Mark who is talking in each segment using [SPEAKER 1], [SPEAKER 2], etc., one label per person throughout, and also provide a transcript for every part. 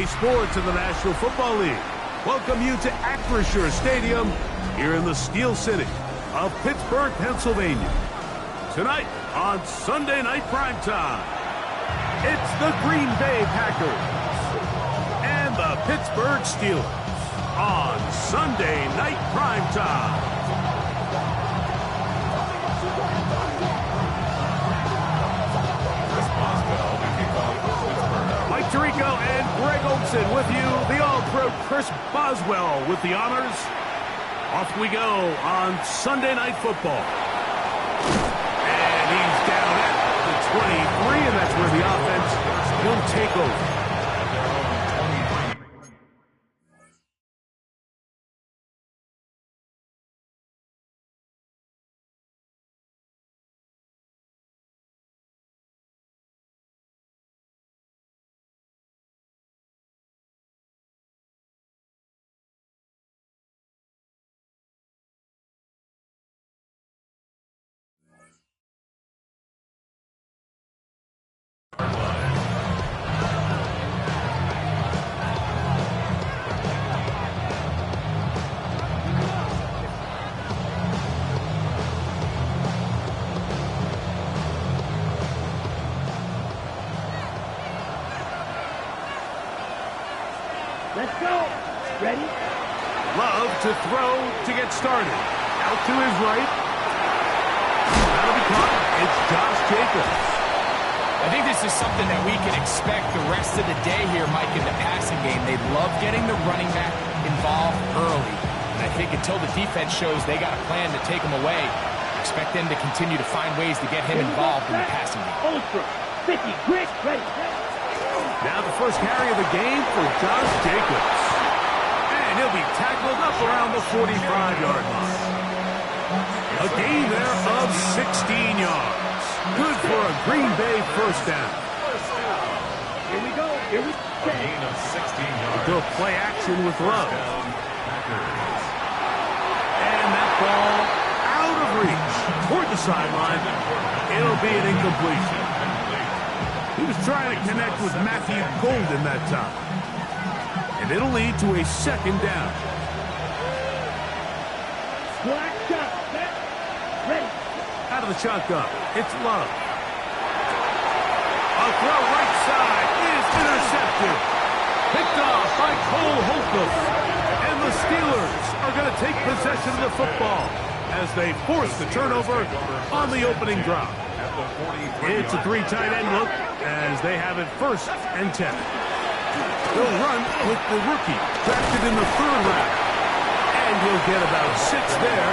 [SPEAKER 1] EA Sports in the National Football League welcome you to Acrisure Stadium here in the Steel City of Pittsburgh, Pennsylvania. Tonight on Sunday Night Primetime, it's the Green Bay Packers and the Pittsburgh Steelers on Sunday Night Primetime. Mike Tirico and Greg Olsen with you. The All-Pro Chris Boswell with the honors. Off we go on Sunday Night Football. And he's down at the 23, and that's where the offense will take over.
[SPEAKER 2] Let's go. Ready?
[SPEAKER 1] Love to throw to get started. Out to his right. That'll be caught. It's Josh Jacobs.
[SPEAKER 3] I think this is something that we can expect the rest of the day here, Mike, in the passing game. They love getting the running back involved early. And I think until the defense shows they got a plan to take him away, expect them to continue to find ways to get him involved in the passing game.
[SPEAKER 2] Ultra. 50. Grit. Ready.
[SPEAKER 1] Now the first carry of the game for Josh Jacobs. And he'll be tackled up around the 45-yard line. A gain there of 16 yards. Good for a Green Bay first down.
[SPEAKER 2] Here we go. Here we go.
[SPEAKER 4] Gain of 16 yards.
[SPEAKER 1] Go play action with Love. And that ball out of reach toward the sideline. It'll be an incompletion. He was trying to connect with Matthew Golden that time. And it'll lead to a second down.
[SPEAKER 2] Black shot. Ready.
[SPEAKER 1] Out of the shotgun, it's Love. A throw right side is intercepted. Picked off by Cole Holcomb. And the Steelers are going to take possession of the football as they force the turnover on the opening drive. It's a three tight end look as they have it 1st and 10. They'll run with the rookie drafted in the 3rd round. And he'll get about 6 there,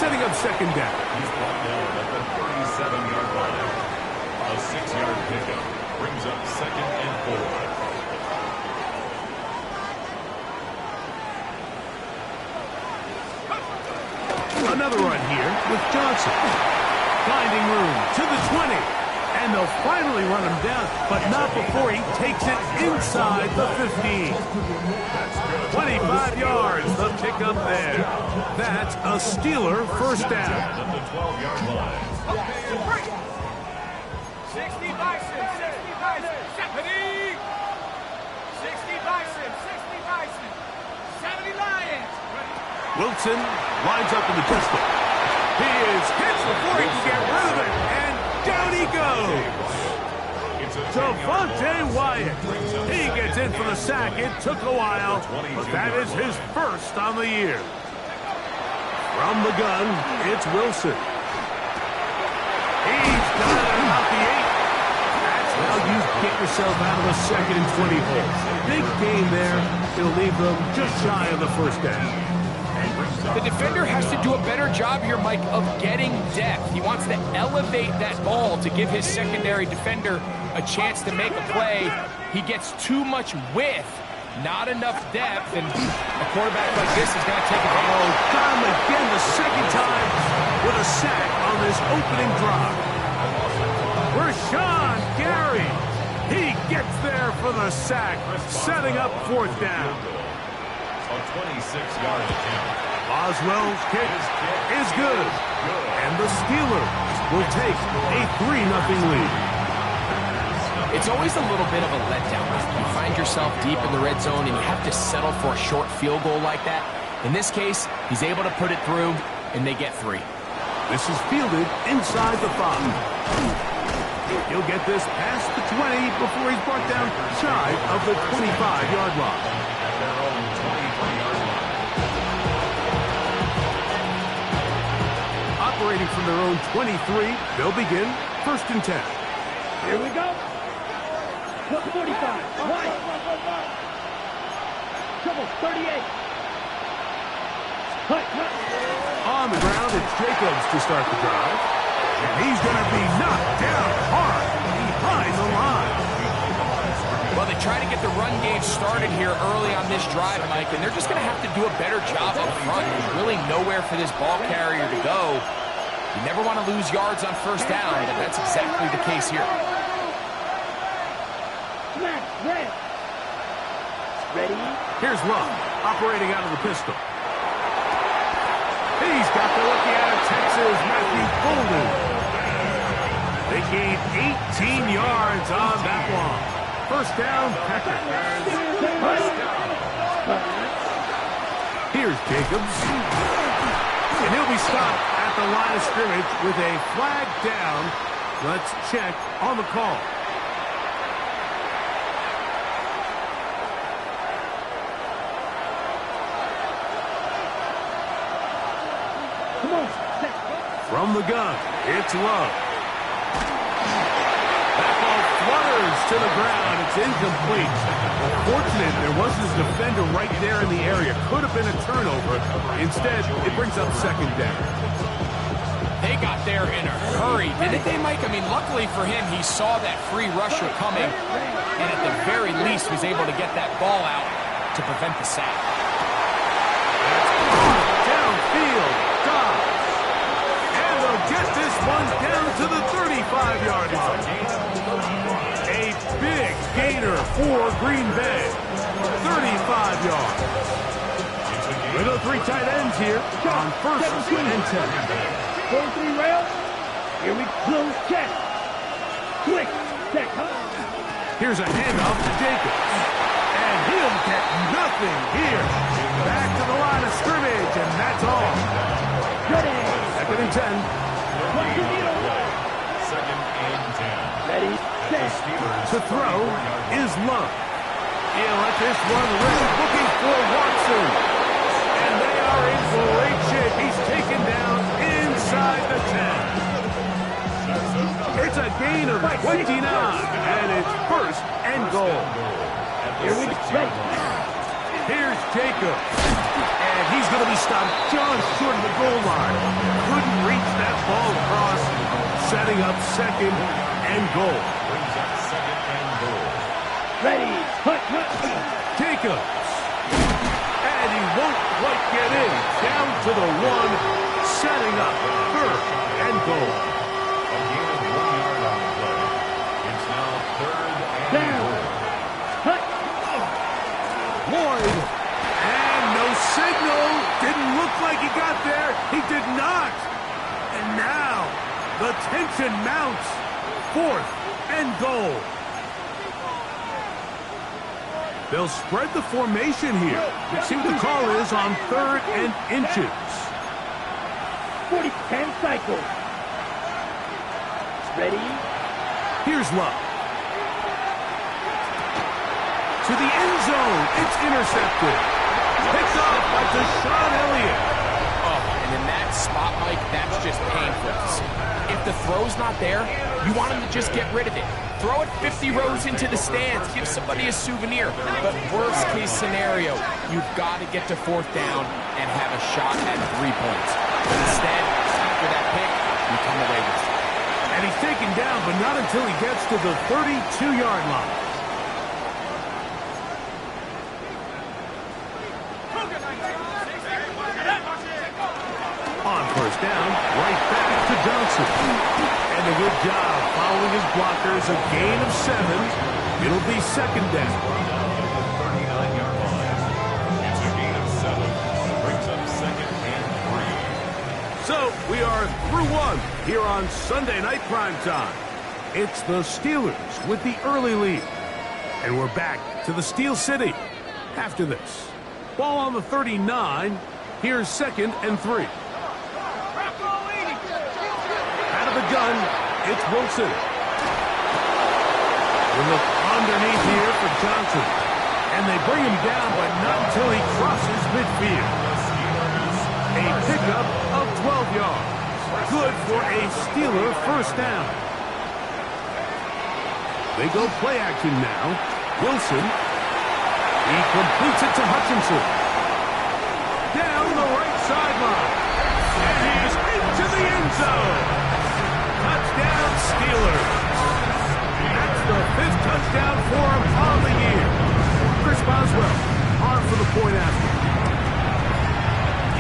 [SPEAKER 1] setting up second down.
[SPEAKER 4] He's brought down at the 37-yard line. A 6-yard pickup brings up 2nd and 4.
[SPEAKER 1] Another run here with Johnson. Finding room to the 20. And they'll finally run him down, but not before he takes it inside the 15. 25 yards, the pickup there. That's a Steeler first down.
[SPEAKER 4] At the 12-yard line.
[SPEAKER 5] 60 Bison, 60 Bison, 70. 60 Bison, 60 Bison, 70 Lions.
[SPEAKER 1] Wilson lines up in the distance. He is hit before he can get rid of it, and down he goes. Devontae Wyatt. He gets in for the sack. It took a while, but that is his first on the year. From the gun, it's Wilson. He's got it about the 8. That's how you get yourself out of a 2nd and 20 hole. Big gain there. It'll leave them just shy of the first down.
[SPEAKER 3] The defender has to do a better job here, Mike, of getting depth. He wants to elevate that ball to give his secondary defender a chance to make a play. He gets too much width, not enough depth, and a quarterback like this is going to take advantage.
[SPEAKER 1] Oh, got him again the second time with a sack on this opening drive. Rashawn Gary. He gets there for the sack, setting up 4th down.
[SPEAKER 4] A 26-yard attempt.
[SPEAKER 1] Boswell's kick is good. And the Steelers will take a 3-0 lead.
[SPEAKER 3] It's always a little bit of a letdown. You find yourself deep in the red zone and you have to settle for a short field goal like that. In this case, he's able to put it through, and they get 3.
[SPEAKER 1] This is fielded inside the 5. He'll get this past the 20 before he's brought down shy of the 25-yard line.
[SPEAKER 4] At their own 23-yard line.
[SPEAKER 1] Operating from their own 23, they'll begin 1st and 10.
[SPEAKER 2] Here we go. 45. Right. Trouble, 38. Cut.
[SPEAKER 1] On the ground, it's Jacobs to start the drive. And he's going to be knocked down hard behind the line.
[SPEAKER 3] Well, they try to get the run game started here early on this drive, Mike, and they're just going to have to do a better job up front. There's really nowhere for this ball carrier to go. You never want to lose yards on 1st down, but that's exactly the case here.
[SPEAKER 2] Smack, red. Ready?
[SPEAKER 1] Here's Love, operating out of the pistol. He's got the rookie out of Texas, Matthew Golden. They gained 18 yards on that one. 1st down, Packers. Here's Jacobs. And he'll be stopped at the line of scrimmage with a flag down. Let's check on the call.
[SPEAKER 2] Come on.
[SPEAKER 1] From the gun, it's Love. That ball flutters to the ground. It's incomplete. Fortunate there wasn't a defender right there in the area. Could have been a turnover. Instead, it brings up 2nd down.
[SPEAKER 3] They got there in a hurry, didn't they, Mike? I mean, luckily for him, he saw that free rusher coming, and at the very least was able to get that ball out to prevent the sack.
[SPEAKER 1] Downfield, Dobbs. And they'll get this one down to the 35-yard line. A big gainer for Green Bay. 35 yards. We go 3 tight ends here on 1st and 10.
[SPEAKER 2] 43 rail. Here we close check. Quick check.
[SPEAKER 1] Here's a handoff to Jacobs. And he'll get nothing here. Back to the line of scrimmage, and that's all.
[SPEAKER 2] Ready.
[SPEAKER 1] 2nd and 10.
[SPEAKER 2] Watch the needle.
[SPEAKER 4] 2nd and 10.
[SPEAKER 2] Ready, set.
[SPEAKER 1] To throw is Love. He'll let this one rip, looking for Watson. And they are in great shape. He's taken down inside the 10. It's a gain of 29, and it's 1st and goal.
[SPEAKER 2] Here we go.
[SPEAKER 1] Here's Jacobs. And he's going to be stopped just short of the goal line. Couldn't reach that ball across, setting up 2nd and goal.
[SPEAKER 4] Brings up 2nd and goal.
[SPEAKER 2] Ready. Cut.
[SPEAKER 1] Jacobs. And he won't quite get in. Down to the 1, setting up 3rd and goal.
[SPEAKER 4] A gain of 1 yard on the play. It's now 3rd and
[SPEAKER 2] Down.
[SPEAKER 4] goal.
[SPEAKER 2] Cut.
[SPEAKER 1] Lloyd. And no signal. Didn't look like he got there. He did not. And now the tension mounts. 4th and goal. They'll spread the formation here. See what the call is on 3rd and inches.
[SPEAKER 2] 10 cycles. Ready.
[SPEAKER 1] Here's Love. To the end zone. It's intercepted. Picked off by Deshaun Elliott.
[SPEAKER 3] Oh, and in that spot, Mike, that's just painful to see. If the throw's not there, you want him to just get rid of it. Throw it 50 rows into the stands. Give somebody a souvenir. But worst case scenario, you've got to get to 4th down and have a shot at 3 points. Instead, after that pick, you come away with it.
[SPEAKER 1] And he's taken down, but not until he gets to the 32-yard line. On 1st down, right back to Johnson. And a good job following his blockers. A gain of 7. It'll be 2nd down.
[SPEAKER 4] 39-yard line. It's a gain of 7. Brings up 2nd and 3.
[SPEAKER 1] So we are through 1 here on Sunday Night Primetime. It's the Steelers with the early lead. And we're back to the Steel City after this. Ball on the 39. Here's 2nd and 3. Out of the gun, it's Wilson. We look underneath here for Johnson. And they bring him down, but not until he crosses midfield. A pickup of 12 yards. Good for a Steeler first down. They go play action now. Wilson. He completes it to Hutchinson. Down the right sideline. And he's into the end zone. Touchdown Steelers. That's the 5th touchdown for him on the year. Chris Boswell on for the point after.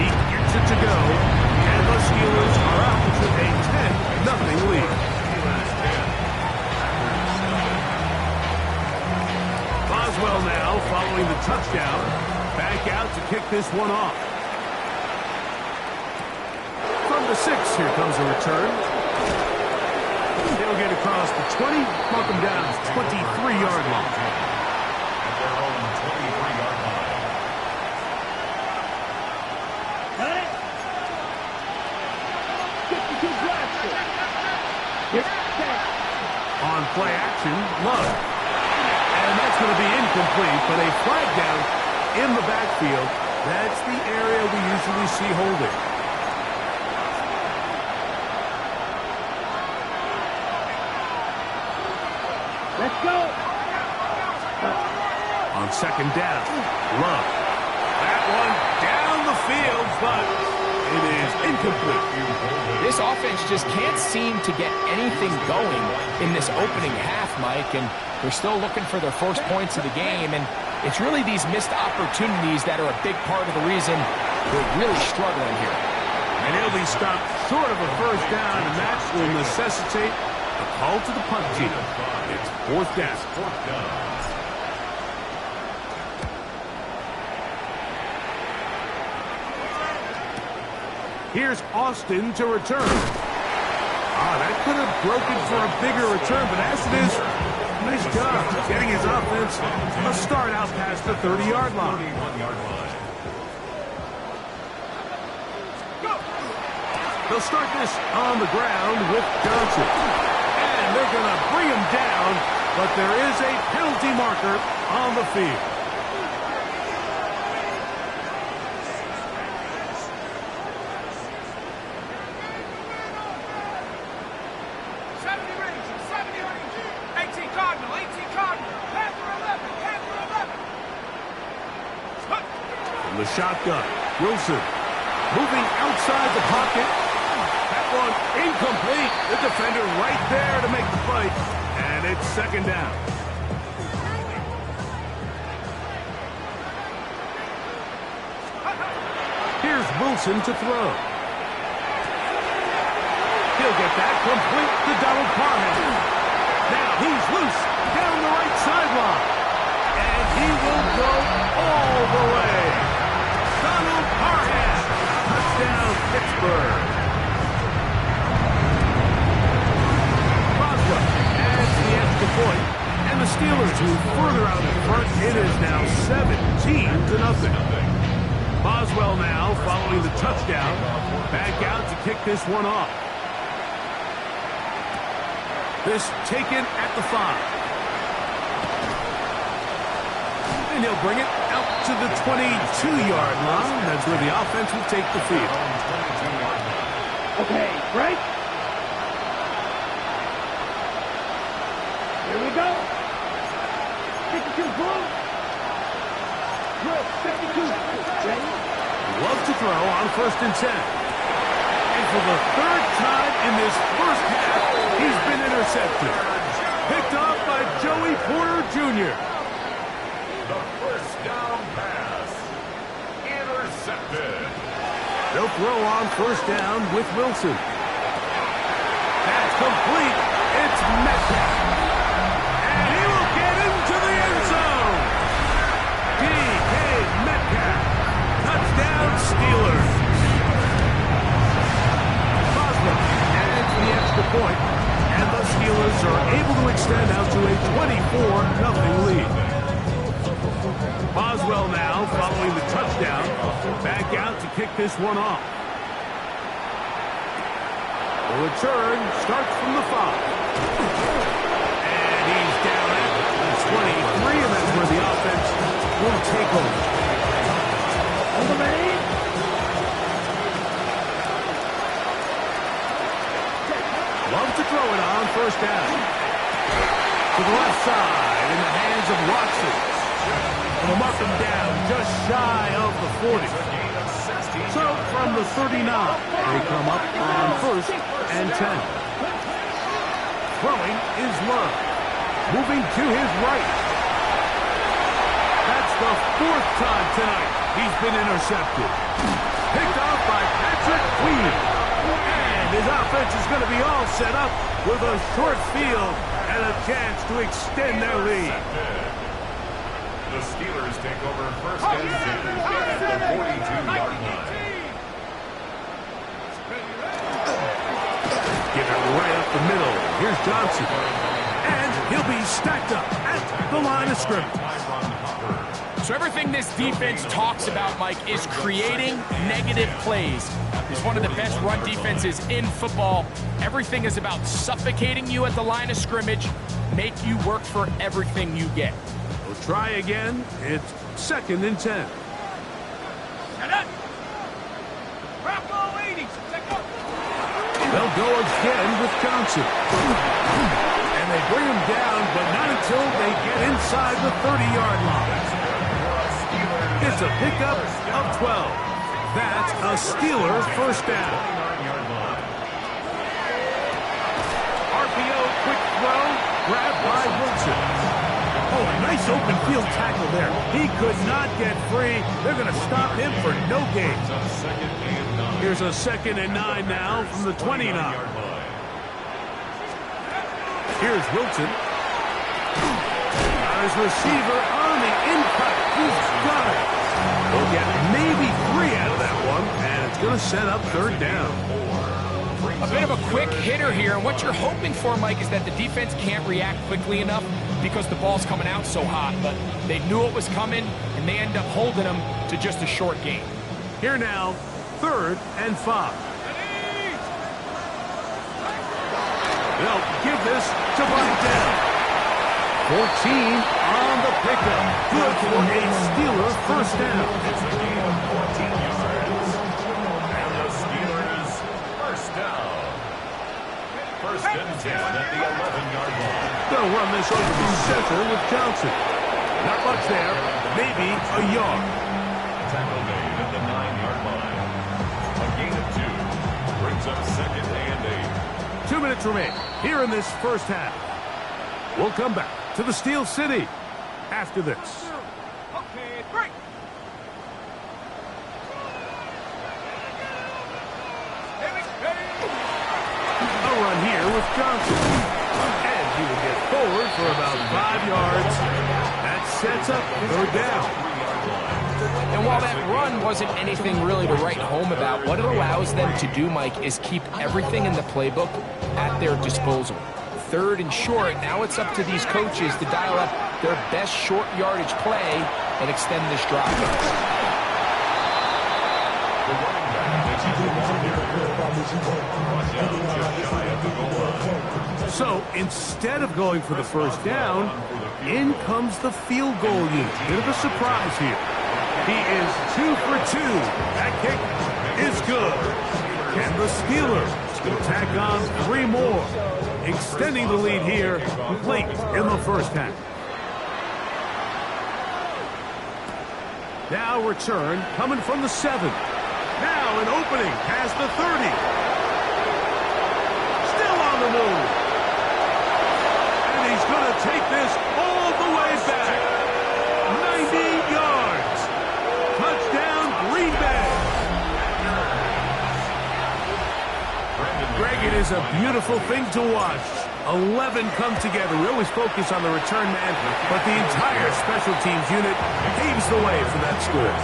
[SPEAKER 1] He gets it to go. And the Steelers are out with a 10-0 lead. Boswell now following the touchdown. Back out to kick this one off. From the 6, here comes a return. They'll get across the 20, mark them down 23-yard line.
[SPEAKER 4] At their own 23-yard line.
[SPEAKER 2] Got it. 52 blaster. Get set.
[SPEAKER 1] On play action, Love. And that's going to be incomplete, but a flag down in the backfield. That's the area we usually see holding.
[SPEAKER 2] Let's go.
[SPEAKER 1] On 2nd down, Love. That one down the field, but it is incomplete.
[SPEAKER 3] This offense just can't seem to get anything going in this opening half, Mike, and they're still looking for their first points of the game, and it's really these missed opportunities that are a big part of the reason we're really struggling here.
[SPEAKER 1] And he'll be stopped short of a first down, and that will necessitate a call to the punt team. It's 4th down. Here's Austin to return. That could have broken for a bigger return, but as it is, nice job getting his offense a start out past the 30-yard line. They'll start this on the ground with Johnson. And they're going to bring him down, but there is a penalty marker on the field. The shotgun. Wilson moving outside the pocket. That one incomplete. The defender right there to make the play. And it's 2nd down. Here's Wilson to throw. He'll get that complete to Donald Parham. Now he's loose down the right sideline. And he will go all the way. Donald Parham. Touchdown, Pittsburgh. Boswell adds the extra point, and the Steelers move further out in front. It is now 17-0. Boswell now following the touchdown. Back out to kick this one off. This taken at the 5. And he'll bring it out to the 22-yard line. That's where the offense will take the field.
[SPEAKER 2] Okay, break. Here we go. 52 blue. Good, 52. Ready?
[SPEAKER 1] Love to throw on 1st and 10. And for the 3rd time in this first half, he's been intercepted. Picked off by Joey Porter Jr.
[SPEAKER 4] The first down pass. Intercepted.
[SPEAKER 1] They'll throw on 1st down with Wilson. That's complete. It's Metcalf. And he will get into the end zone. D.K. Metcalf. Touchdown Steelers. Boswell adds the extra point, and the Steelers are 4-0 lead. Boswell now following the touchdown. Back out to kick this one off. The return starts from the 5. And he's down at the 23, and that's where the offense will take over. Love to throw it on first down. To the left side in the hands of Watson. And we'll mark him down just shy of the 40. So from the 39, they come up on 1st and 10. Throwing is Love. Moving to his right. That's the 4th time tonight he's been intercepted. Picked off by Patrick Queen. And his offense is going to be all set up with a short field and a chance to extend their lead.
[SPEAKER 4] The Steelers take over 1st and 10 at the 42-yard line.
[SPEAKER 1] Give it right up the middle. Here's Johnson. And he'll be stacked up at the line of scrimmage.
[SPEAKER 3] So everything this defense talks about, Mike, is creating negative plays. It's one of the best run defenses in football. Everything is about suffocating you at the line of scrimmage, make you work for everything you get.
[SPEAKER 1] We'll try again. It's 2nd and 10. They'll go again with Johnson. And they bring him down, but not until they get inside the 30-yard line. It's a pickup of 12. That's a Steeler first down. RPO quick throw, grabbed by Wilson. Oh, a nice open field tackle there. He could not get free. They're going to stop him for no gain. Here's a 2nd and 9 now from the 29. Here's Wilson. Got his receiver on the impact. He's got it. They'll get maybe 3 out of that one, and it's going to set up 3rd down.
[SPEAKER 3] A bit of a quick hitter here, and what you're hoping for, Mike, is that the defense can't react quickly enough because the ball's coming out so hot, but they knew it was coming, and they end up holding them to just a short gain.
[SPEAKER 1] Here now, 3rd and 5. They'll give this to Vidal. 14 on the pickup. Good for a Steeler first down.
[SPEAKER 4] It's a gain of 14 yards. And the Steelers first down. 1st and 10 at the 11-yard line.
[SPEAKER 1] They'll run this over the center with Johnson. Not much there. Maybe a yard.
[SPEAKER 4] Tackle made at the 9-yard line. A gain of 2 brings up 2nd and 8.
[SPEAKER 1] 2 minutes remain here in this first half. We'll come back to the Steel City after this.
[SPEAKER 5] Okay, break.
[SPEAKER 1] A run here with Johnson. And he will get forward for about 5 yards. That sets up 3rd down.
[SPEAKER 3] And while that run wasn't anything really to write home about, what it allows them to do, Mike, is keep everything in the playbook at their disposal. 3rd and short, now it's up to these coaches to dial up their best short yardage play and extend this drive.
[SPEAKER 1] So instead of going for the first down, in comes the field goal unit. Bit of a surprise here. He is 2 for 2. That kick is good. And the Steelers will tack on 3 more, extending the lead here late in the first half. Now return coming from the 7. Now an opening past the 30. Still on the move. And he's going to take this all the way back. 90 yards. Touchdown, Green Bay. Greg, it is a beautiful thing to watch 11 come together. We always focus on the return man, but the entire special teams unit paves the way for that score.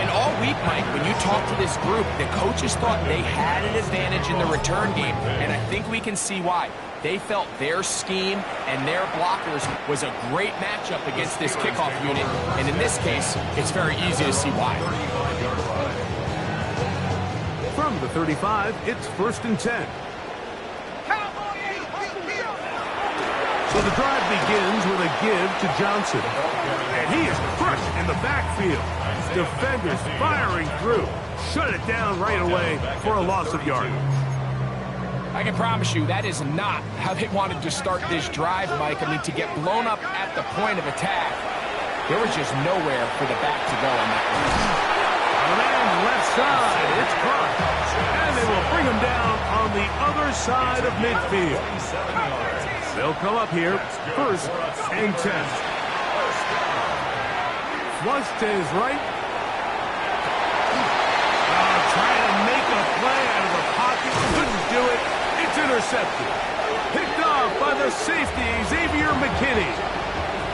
[SPEAKER 3] And all week, Mike, when you talk to this group, the coaches thought they had an advantage in the return game, and I think we can see why. They felt their scheme and their blockers was a great matchup against this kickoff unit, and in this case, it's very easy to see why.
[SPEAKER 1] From the 35, it's 1st and 10. So the drive begins with a give to Johnson. And he is crushed in the backfield. Defenders firing through. Shut it down right away for a loss of yardage.
[SPEAKER 3] I can promise you that is not how they wanted to start this drive, Mike. I mean, to get blown up at the point of attack, there was just nowhere for the back to go on that one.
[SPEAKER 1] On the man left side, it's caught. And they will bring him down on the other side of midfield. They'll come up here, 1st and 10. Flush to his right. Trying to make a play out of the pocket. Couldn't do it. It's intercepted. Picked off by the safety, Xavier McKinney.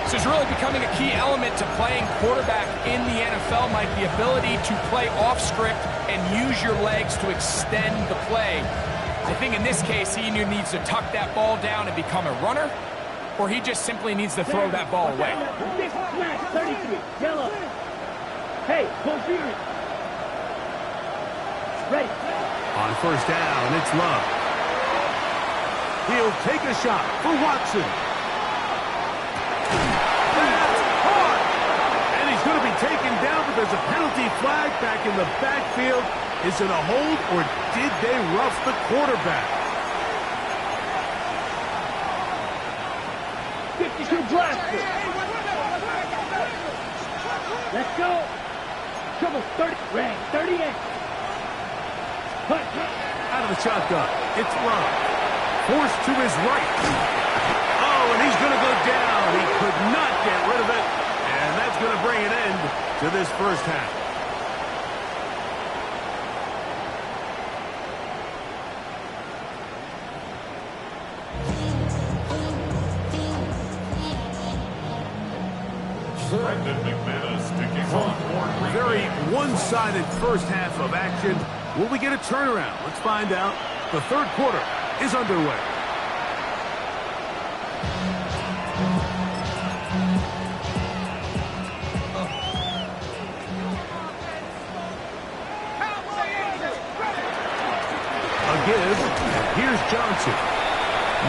[SPEAKER 3] This is really becoming a key element to playing quarterback in the NFL, Mike. The ability to play off script and use your legs to extend the play. I think in this case, he either needs to tuck that ball down and become a runner, or he just simply needs to throw that ball away.
[SPEAKER 2] 33, yellow. Hey, go Fury. Ready.
[SPEAKER 1] On 1st down, it's Love. He'll take a shot for Watson. That's hard. And he's going to be taken down, but there's a penalty flag back in the backfield. Is it a hold, or did they rough the quarterback?
[SPEAKER 2] 52 blaster. Let's go. Trouble 30. Rank 38.
[SPEAKER 1] Out of the shotgun, it's Love. Forced to his right. Oh, and he's going to go down. He could not get rid of it. And that's going to bring an end to this first half. Very one-sided first half of action. Will we get a turnaround? Let's find out. The 3rd quarter is underway. A give, and here's Johnson.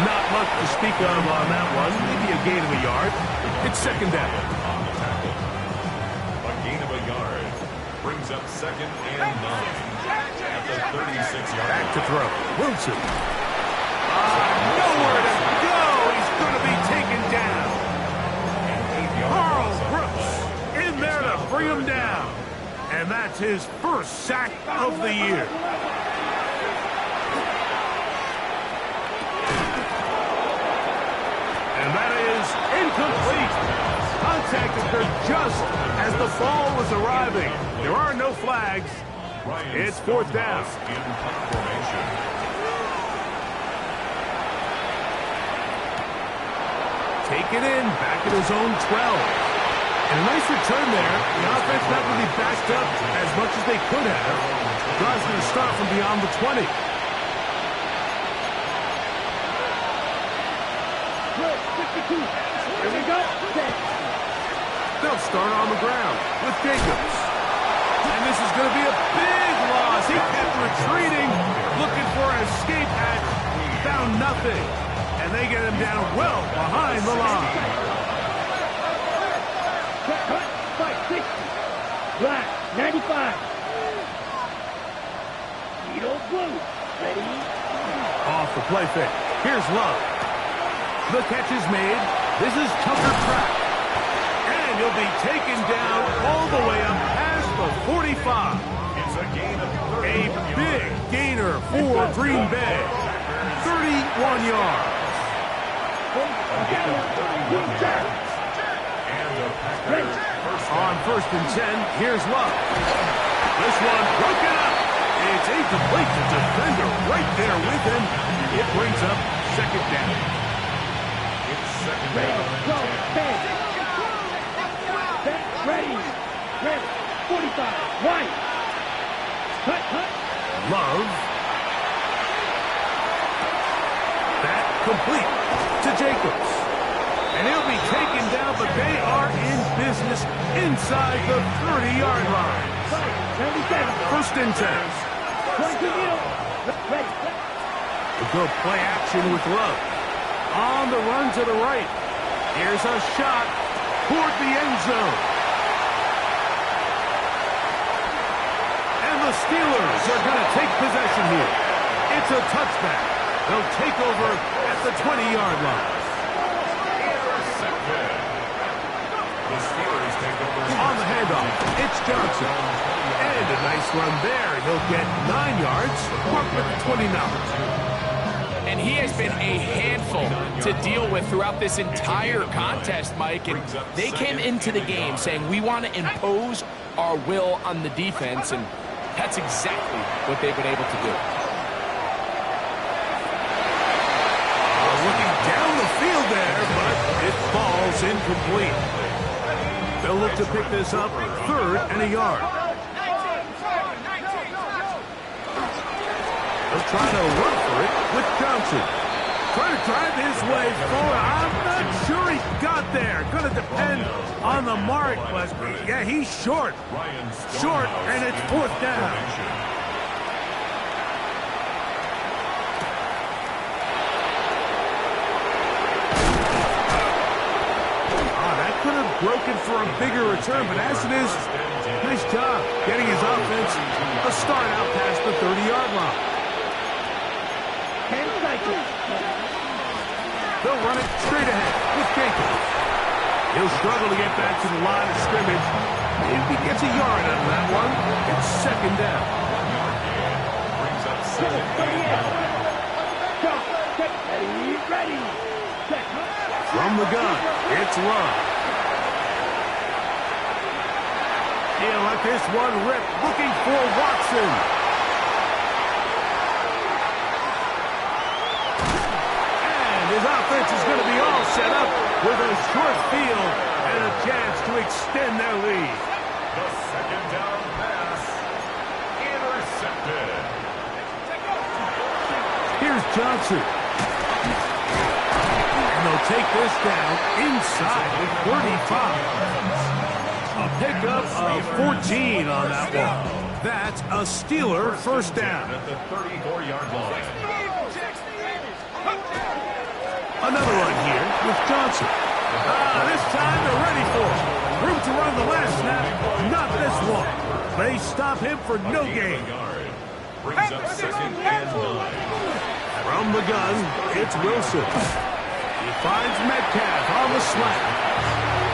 [SPEAKER 1] Not much to speak of on that one. Maybe a gain of a yard. It's 2nd down.
[SPEAKER 4] Brings up 2nd and 9 at the 36-yard line.
[SPEAKER 1] Back to throw. Wilson. Nowhere to go. He's going to be taken down. Carl Brooks in there to bring him down. And that's his 1st sack of the year. And that is incomplete. Contact occurred just as the ball was arriving. There are no flags. It's 4th down. Take it in, back at his own 12. And a nice return there. The offense not really backed up as much as they could have. Drive's going to start from beyond the 20.
[SPEAKER 2] Good, 52. Here we go.
[SPEAKER 1] They'll start on the ground with Jacobs. And this is going to be a big loss. He kept retreating, looking for an escape hatch. Found nothing. And they get him down well behind the line.
[SPEAKER 2] Cut, 560. Black, 95. Needle blue. Ready?
[SPEAKER 1] Off the play fake. Here's Love. The catch is made. This is Tucker Pratt. And he'll be taken down all the way up past the 45.
[SPEAKER 4] It's a gain of
[SPEAKER 1] A big gainer for Green Bay. 31 yards. On 1st and 10, here's Love. This one broken up. It's incomplete. The defender right there with him. It brings up second down.
[SPEAKER 4] It's second
[SPEAKER 2] Ready,
[SPEAKER 4] down and
[SPEAKER 2] go,
[SPEAKER 4] 10.
[SPEAKER 2] 10. Set, ready, ready, 45, wide. Cut, cut.
[SPEAKER 1] Love. That complete to Jacobs. And he'll be taken down, but they are in business inside the 30-yard line.
[SPEAKER 2] 77.
[SPEAKER 1] First and 10.
[SPEAKER 2] 22, ready,
[SPEAKER 1] A good play action with Love. On the run to the right. Here's a shot toward the end zone. And the Steelers are going to take possession here. It's a touchback. They'll take over at the 20-yard line.
[SPEAKER 4] Intercepted. The Steelers take over.
[SPEAKER 1] On the handoff, it's Johnson. And a nice run there. He'll get 9 yards. Mark with the 20 now.
[SPEAKER 3] And he has been a handful to deal with throughout this entire contest, Mike. And they came into the game saying, we want to impose our will on the defense, and that's exactly what they've been able to do.
[SPEAKER 1] Looking down the field there, but it falls incomplete. They'll look to pick this up 3rd and a yard. They'll try to run for it with Johnson. Trying to drive his way forward. I'm not sure he got there. Going to depend on the mark, but yeah, he's short. Short, and it's 4th down. That could have broken for a bigger return, but as it is, nice job getting his offense a start out past the 30-yard line.
[SPEAKER 2] 10 seconds.
[SPEAKER 1] They'll run it straight ahead with Jacobs. He'll struggle to get back to the line of scrimmage. If he gets a yard out of that one, it's 2nd down.
[SPEAKER 4] Brings up 2nd.
[SPEAKER 2] Go, get ready, ready. Set.
[SPEAKER 1] From the gun, it's Love. He'll let this one rip, looking for Watson. And his offense is going to be all set up with a short field and a chance to extend their lead.
[SPEAKER 4] The 2nd down pass. Intercepted.
[SPEAKER 1] Here's Johnson. And they'll take this down inside the 35. A pickup of 14 on that one. That's a Steeler first down.
[SPEAKER 4] At the 34-yard line.
[SPEAKER 1] Another run here with Johnson. This time they're ready for it. Room to run the last snap, not this one. They stop him for no gain.
[SPEAKER 4] Brings up 2nd and 9.
[SPEAKER 1] From the gun, it's Wilson. He finds Metcalf on the slant.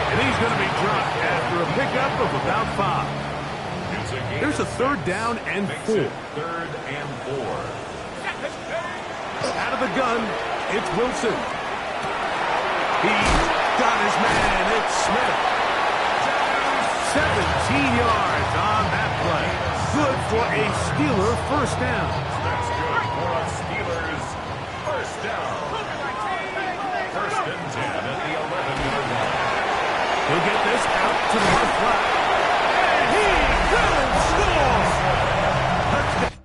[SPEAKER 1] And he's going to be dropped after a pickup of about 5. There's a 3rd down and 4.
[SPEAKER 4] 3rd and 4.
[SPEAKER 1] Out of the gun, it's Wilson. He's got his man, it's Smith. 17 yards on that play. Good for a Steeler first down.
[SPEAKER 4] That's good for a Steelers first down. 1st and 10 at the 11-yard line.
[SPEAKER 1] He'll get this out to the left flat. And he will score! Touchdown.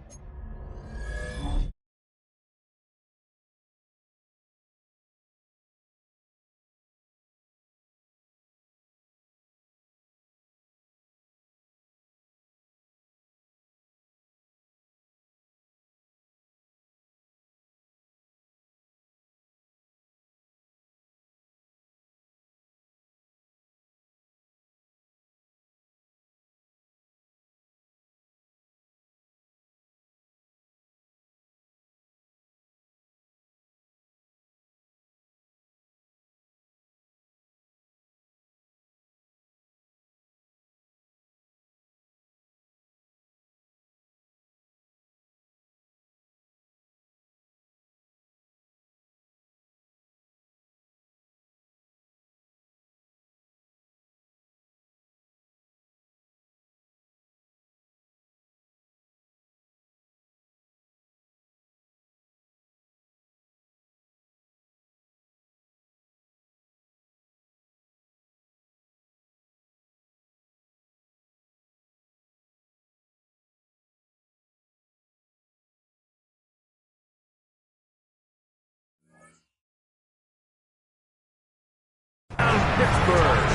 [SPEAKER 1] Pittsburgh.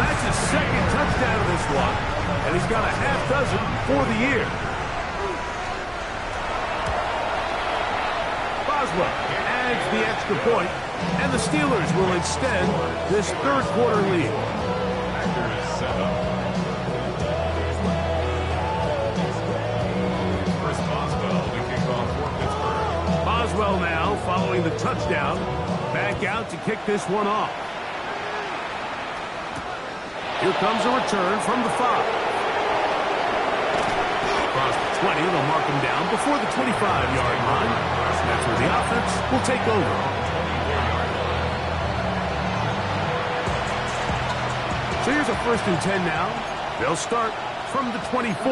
[SPEAKER 1] That's his second touchdown of this one, and he's got a half dozen for the year. Boswell adds the extra point, and the Steelers will extend this third quarter lead.
[SPEAKER 4] Packers set up. Chris Boswell to kick off for Pittsburgh.
[SPEAKER 1] Boswell now following the touchdown. Back out to kick this one off. Here comes a return from the 5. Across the 20, they'll mark him down before the 25-yard line. That's where the offense will take over. So here's a 1st and 10 now. They'll start from the 24.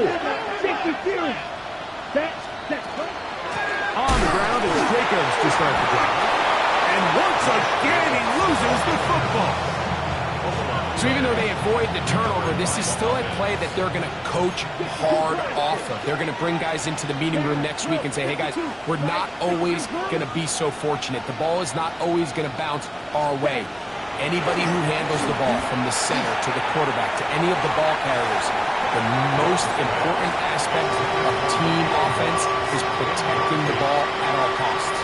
[SPEAKER 1] On the ground, it's Jacobs to start the drive. And once again, he loses the football.
[SPEAKER 3] So even though they avoid the turnover, this is still a play that they're going to coach hard off of. They're going to bring guys into the meeting room next week and say, hey, guys, we're not always going to be so fortunate. The ball is not always going to bounce our way. Anybody who handles the ball from the center to the quarterback to any of the ball carriers, the most important aspect of team offense is protecting the ball at all costs.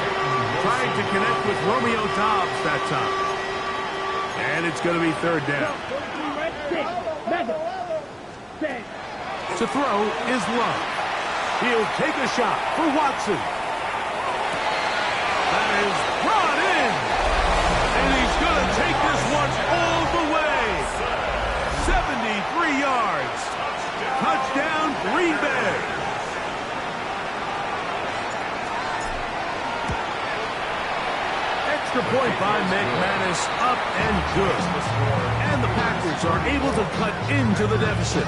[SPEAKER 1] Trying to connect with Romeo Doubs that time. And it's going to be 3rd down. To throw is Love. He'll take a shot for Watson. That is brought in. And he's going to take this one all the way. 73 yards. Touchdown, Green Bay. Extra point by McManus, up and good. And the Packers are able to cut into the deficit.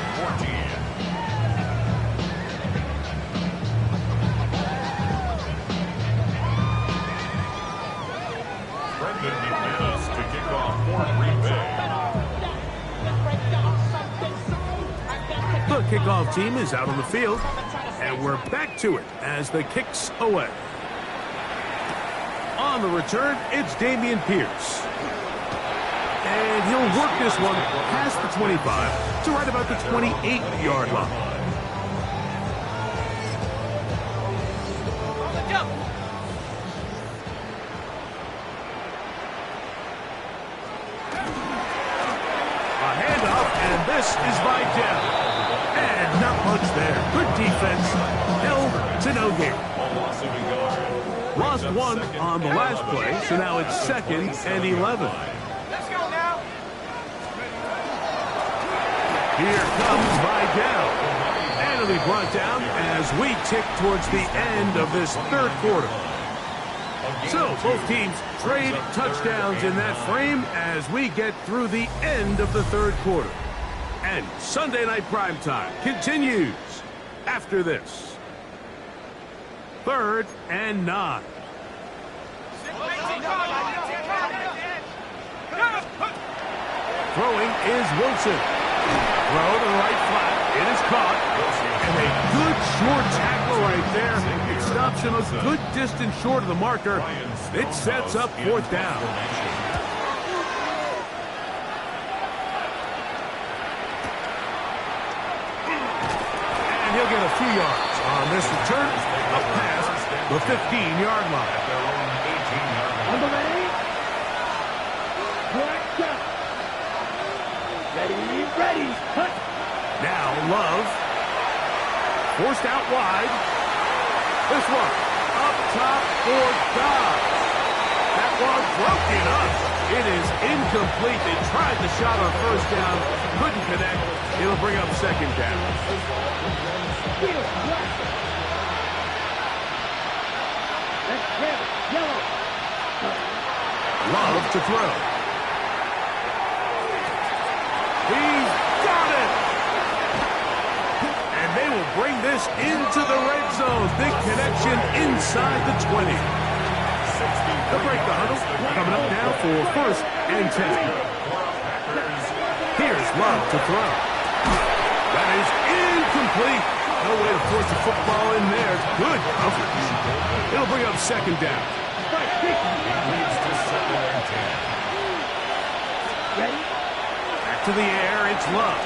[SPEAKER 4] Brendan McManus to kick off for Green Bay.
[SPEAKER 1] The kickoff team is out on the field, and we're back to it as the kick's away. On the return, it's Dameon Pierce. And he'll work this one past the 25 to right about the 28-yard line. A handoff, and this is by Dell. And not much there. Good defense. Held to no gain. Lost one on the last play, so now it's 2nd and 11.
[SPEAKER 5] Let's go now.
[SPEAKER 1] Here comes Vidal. And it'll be brought down as we tick towards the end of this 3rd quarter. So both teams trade touchdowns in that frame as we get through the end of the 3rd quarter. And Sunday Night Primetime continues after this. 3rd and 9. Throwing is Wilson. Throw to the right flat. It is caught. And a good short tackle right there. It stops him a good distance short of the marker. It sets up 4th down. And he'll get a few yards on this return. Up past the 15-yard line.
[SPEAKER 2] On the ready. Correct up. Ready. Cut.
[SPEAKER 1] Now Love. Forced out wide. This one up top for Dobbs. That one broken up. It is incomplete. They tried the shot on 1st down. Couldn't connect. It'll bring up 2nd down. Love to throw. He's got it! And they will bring this into the red zone. Big connection inside the 20. They'll break the huddle. Coming up now for 1st and 10. Here's Love to throw. That is incomplete. No way to force the football in there. Good coverage. It'll bring up 2nd down.
[SPEAKER 2] Ready?
[SPEAKER 1] Back to the air, it's Love.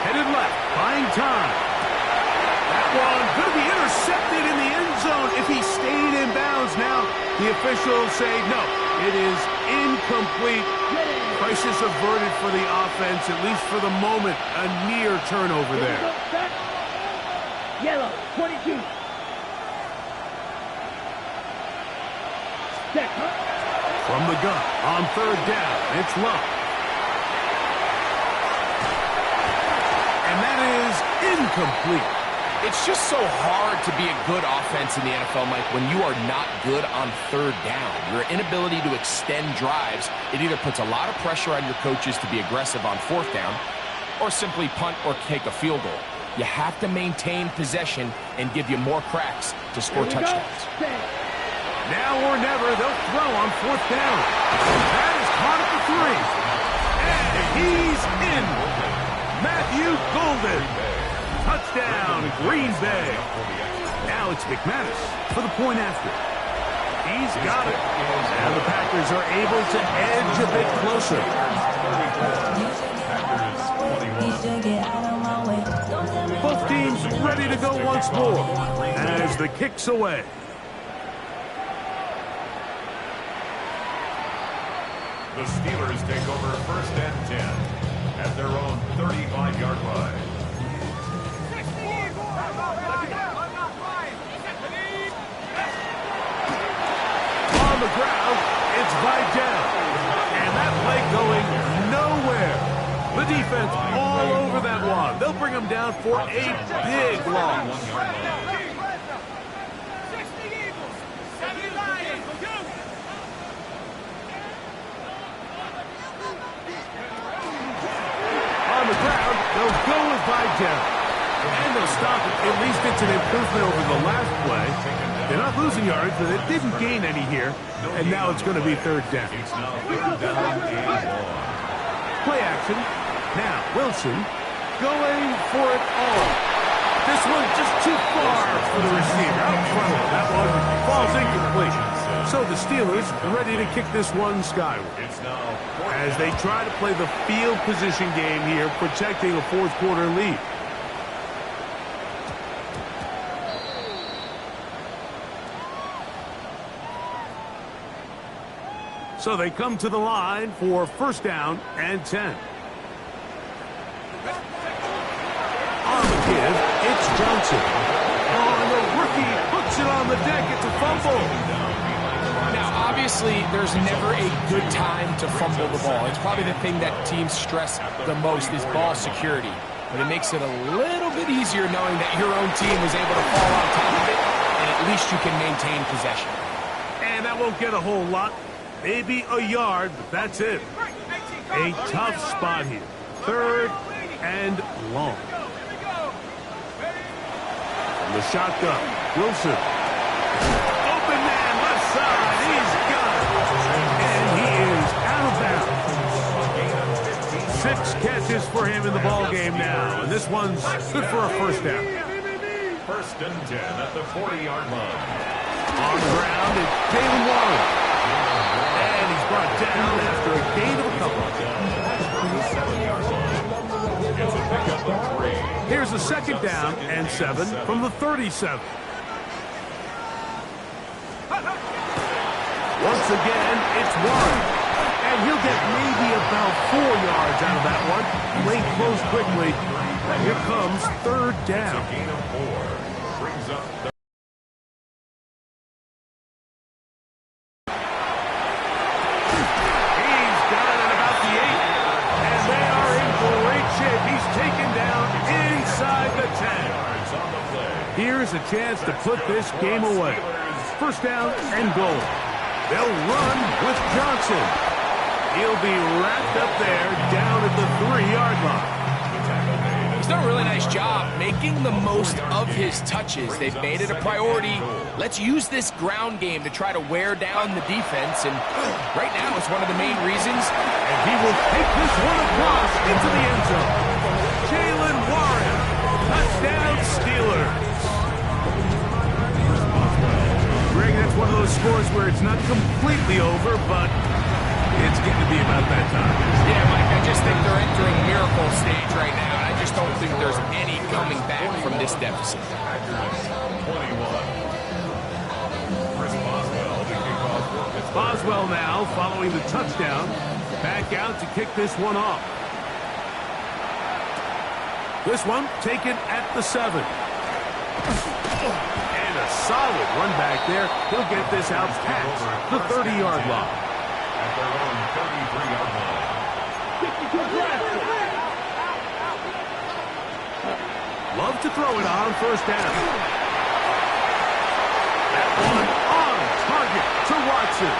[SPEAKER 1] Headed left, buying time. That one going to be intercepted in the end zone if he stayed in bounds. Now the officials say no, it is incomplete. Crisis averted for the offense, at least for the moment. A near turnover there.
[SPEAKER 2] Yellow, 22. Set.
[SPEAKER 1] From the gun, on third down, it's Love. And that is incomplete.
[SPEAKER 3] It's just so hard to be a good offense in the NFL, Mike, when you are not good on third down. Your inability to extend drives, it either puts a lot of pressure on your coaches to be aggressive on fourth down or simply punt or take a field goal. You have to maintain possession and give you more cracks to score touchdowns.
[SPEAKER 1] Now or never, they'll throw on fourth down. That is caught at the 3. And he's in. Matthew Golden. Touchdown, Green Bay. Now it's McManus for the point after. He's got it. And the Packers are able to edge a bit closer. Both teams ready to go once more as the kick's away.
[SPEAKER 4] The Steelers take over first and 10 at their own 35-yard line.
[SPEAKER 1] On the ground, it's Vidal. And that play going nowhere. The defense all over that one. They'll bring him down for a big loss. On the ground, they'll go with Vidal. And they'll stop it. At least it's an improvement over the last play. They're not losing yards, but they didn't gain any here. And now it's going to be third down. Play action. Now, Wilson going for it all. This one just too far for the receiver. Out in front of him. That one falls incomplete. So the Steelers ready to kick this one skyward. As they try to play the field position game here, protecting a fourth quarter lead. So they come to the line for first down and 10. On the give, it's Johnson. Oh, and the rookie puts it on the deck. It's a fumble.
[SPEAKER 3] Now, obviously, there's never a good time to fumble the ball. It's probably the thing that teams stress the most is ball security. But it makes it a little bit easier knowing that your own team was able to fall on top of it, and at least you can maintain possession.
[SPEAKER 1] And that won't get a whole lot. Maybe a yard, but that's it. A tough spot here. Third and long. From the shotgun, Wilson. Open man, left side. He's got it. And he is out of bounds. 6 catches for him in the ball game now. And this one's good for a first down.
[SPEAKER 4] First and 10 at the 40-yard line.
[SPEAKER 1] On the ground, it's Jaylen Warren. And he's brought down after a gain of a couple. Here's a second down and 7 from the 37. Once again, it's Warren. And he'll get maybe about 4 yards out of that one. Lane close quickly. And here comes third down.
[SPEAKER 4] It's a gain of 4. Brings up the
[SPEAKER 1] Here's a chance to put this game away. First down and goal. They'll run with Johnson. He'll be wrapped up there down at the 3-yard line.
[SPEAKER 3] He's done a really nice job making the most of his touches. They've made it a priority. Let's use this ground game to try to wear down the defense. And right now, it's one of the main reasons.
[SPEAKER 1] And he will take this one across into the end zone. Jaylen Warren. Touchdown, Steelers. Greg, that's one of those scores where it's not completely over, but it's getting to be about that time.
[SPEAKER 3] Yeah, Mike, I just think they're entering miracle stage right now, and I just don't think there's any coming back from this deficit.
[SPEAKER 4] 21. Chris Boswell to kick off for Pittsburgh.
[SPEAKER 1] Boswell now, following the touchdown, back out to kick this one off. This one taken at the 7. And a solid run back there. He'll get this out past the 30-yard line.
[SPEAKER 4] At their own 33-yard line.
[SPEAKER 1] Love to throw it on first down. That one on target to Watson.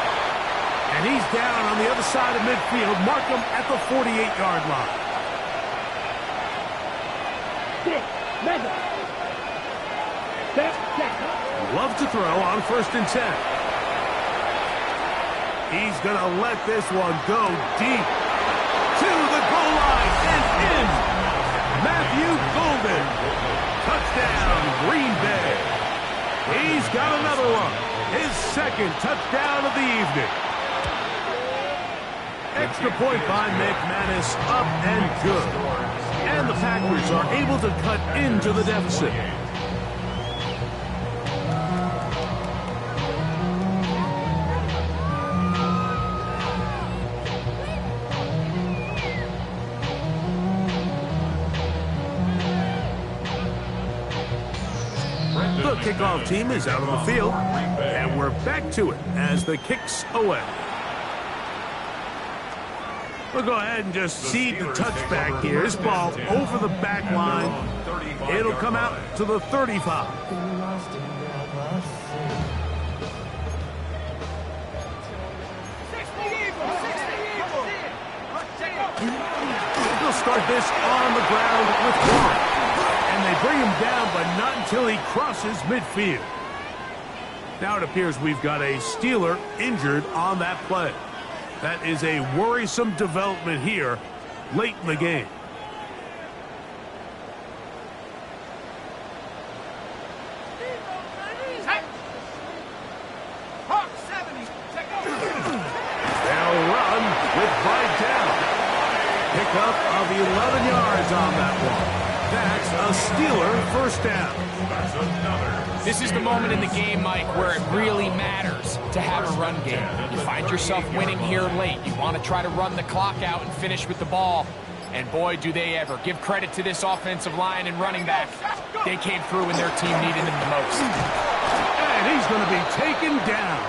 [SPEAKER 1] And he's down on the other side of midfield. Mark him at the 48-yard line. Love to throw on first and 10. He's going to let this one go deep to the goal line and in. Matthew Golden. Touchdown, Green Bay. He's got another one. His second touchdown of the evening. Extra point by McManus, up and good. And the Packers are able to cut into the deficit. The kickoff team is out on the field, and we're back to it as the kick's away. We'll go ahead and just seed the touchback here. This ball over the back line. It'll come out to the 35. They'll start this on the ground with one. And they bring him down, but not until he crosses midfield. Now it appears we've got a Steeler injured on that play. That is a worrisome development here late in the game. They'll run with Vidal. Pickup of 11 yards on that one. That's a Steeler first down.
[SPEAKER 4] That's another.
[SPEAKER 3] This is the moment in the game, Mike, where it really matters to have a run game. You find yourself winning here late. You want to try to run the clock out and finish with the ball. And boy, do they ever. Give credit to this offensive line and running back. They came through when their team needed them the most.
[SPEAKER 1] And he's going to be taken down.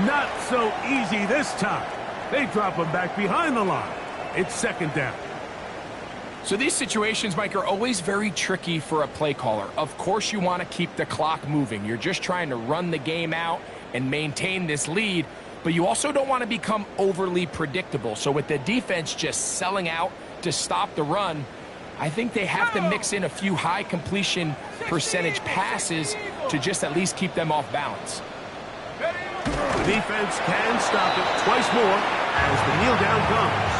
[SPEAKER 1] Not so easy this time. They drop him back behind the line. It's second down.
[SPEAKER 3] So these situations, Mike, are always very tricky for a play caller. Of course you want to keep the clock moving. You're just trying to run the game out and maintain this lead, but you also don't want to become overly predictable. So with the defense just selling out to stop the run, I think they have to mix in a few high completion percentage passes to just at least keep them off balance.
[SPEAKER 1] The defense can stop it twice more as the kneel down comes.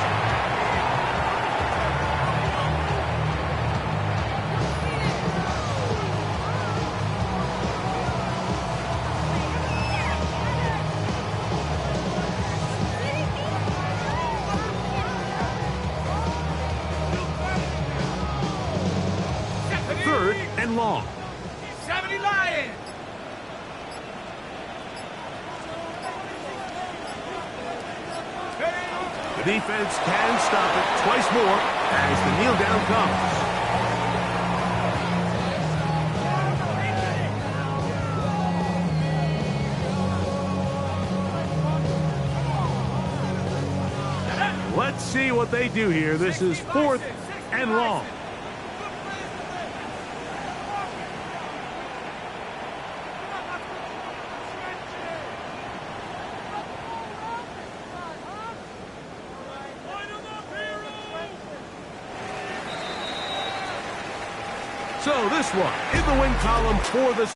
[SPEAKER 1] Third and long.
[SPEAKER 5] 70 Lions.
[SPEAKER 1] The defense can stop it twice more as the kneel down comes. Let's see what they do here. This is fourth and long. So this one in the win column for the